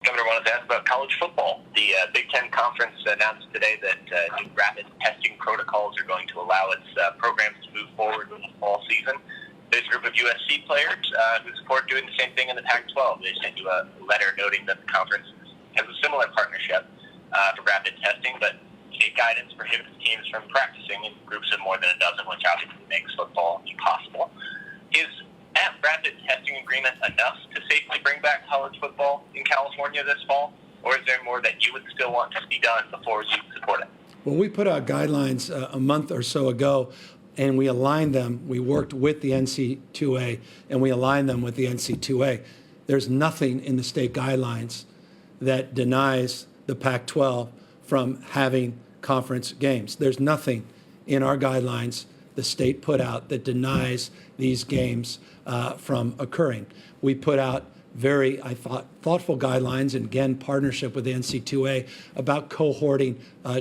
Governor, wanted to ask about college football. The Big Ten Conference announced today that new rapid testing protocols are going to allow its programs to move forward in the fall season. There's a group of USC players who support doing the same thing in the Pac-12. They sent you a letter noting that the conference has a similar partnership for rapid testing, but state guidance prohibits teams from practicing in groups of more than a dozen, which obviously makes football impossible. Is that rapid testing agreement enough to safely bring back college football in California this fall, or is there more that you would still want to see done before you support it? Well, we put out guidelines a month or so ago, and we aligned them. We worked with the NC2A, and we aligned them with the NC2A. There's nothing in the state guidelines that denies the Pac-12 from having conference games. There's nothing in our guidelines the state put out that denies these games from occurring. We put out very, I thought, thoughtful guidelines, and again, partnership with the NC2A about cohorting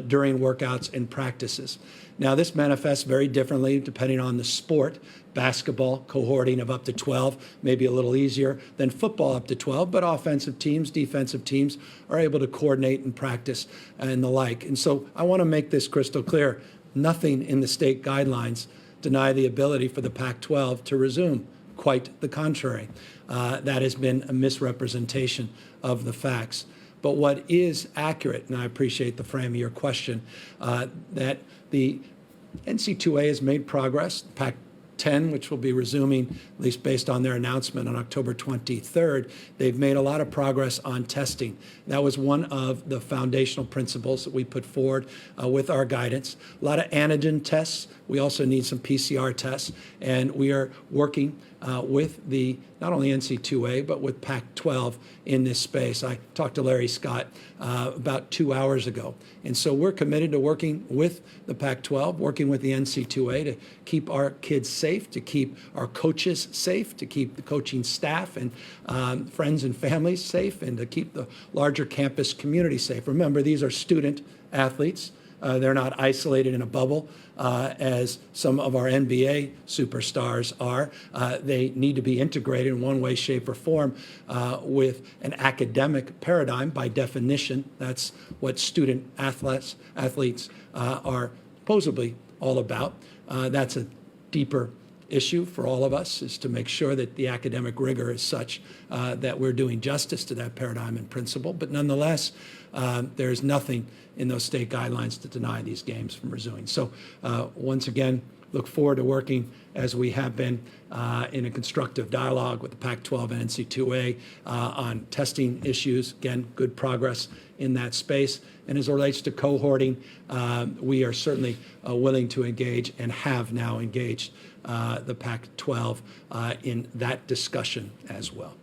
during workouts and practices. Now, this manifests very differently depending on the sport. Basketball, cohorting of up to 12, maybe a little easier than football up to 12, but offensive teams, defensive teams are able to coordinate and practice and the like. And so I want to make this crystal clear. Nothing in the state guidelines deny the ability for the Pac-12 to resume. Quite the contrary. That has been a misrepresentation of the facts. But what is accurate, and I appreciate the frame of your question, that the NC2A has made progress. Pac-10, which will be resuming, at least based on their announcement on October 23rd, they've made a lot of progress on testing. That was one of the foundational principles that we put forward with our guidance. A lot of antigen tests. We also need some PCR tests, and we are working with the not only NC2A but with Pac-12 in this space. I talked to Larry Scott about 2 hours ago, and so we're committed to working with the Pac-12, working with the NC2A to keep our kids safe, to keep our coaches safe, to keep the coaching staff and friends and families safe, and to keep the larger campus community safe. Remember, these are student athletes. They're not isolated in a bubble as some of our NBA superstars are. They need to be integrated in one way, shape, or form with an academic paradigm. By definition, that's what student athletes are supposedly all about. That's a deeper issue for all of us, is to make sure that the academic rigor is such that we're doing justice to that paradigm and principle. But nonetheless, there's nothing in those state guidelines to deny these games from resuming. So once again, look forward to working as we have been in a constructive dialogue with the Pac-12 and NC2A on testing issues. Again, good progress in that space. And as it relates to cohorting, we are certainly willing to engage and have now engaged the Pac-12 in that discussion as well.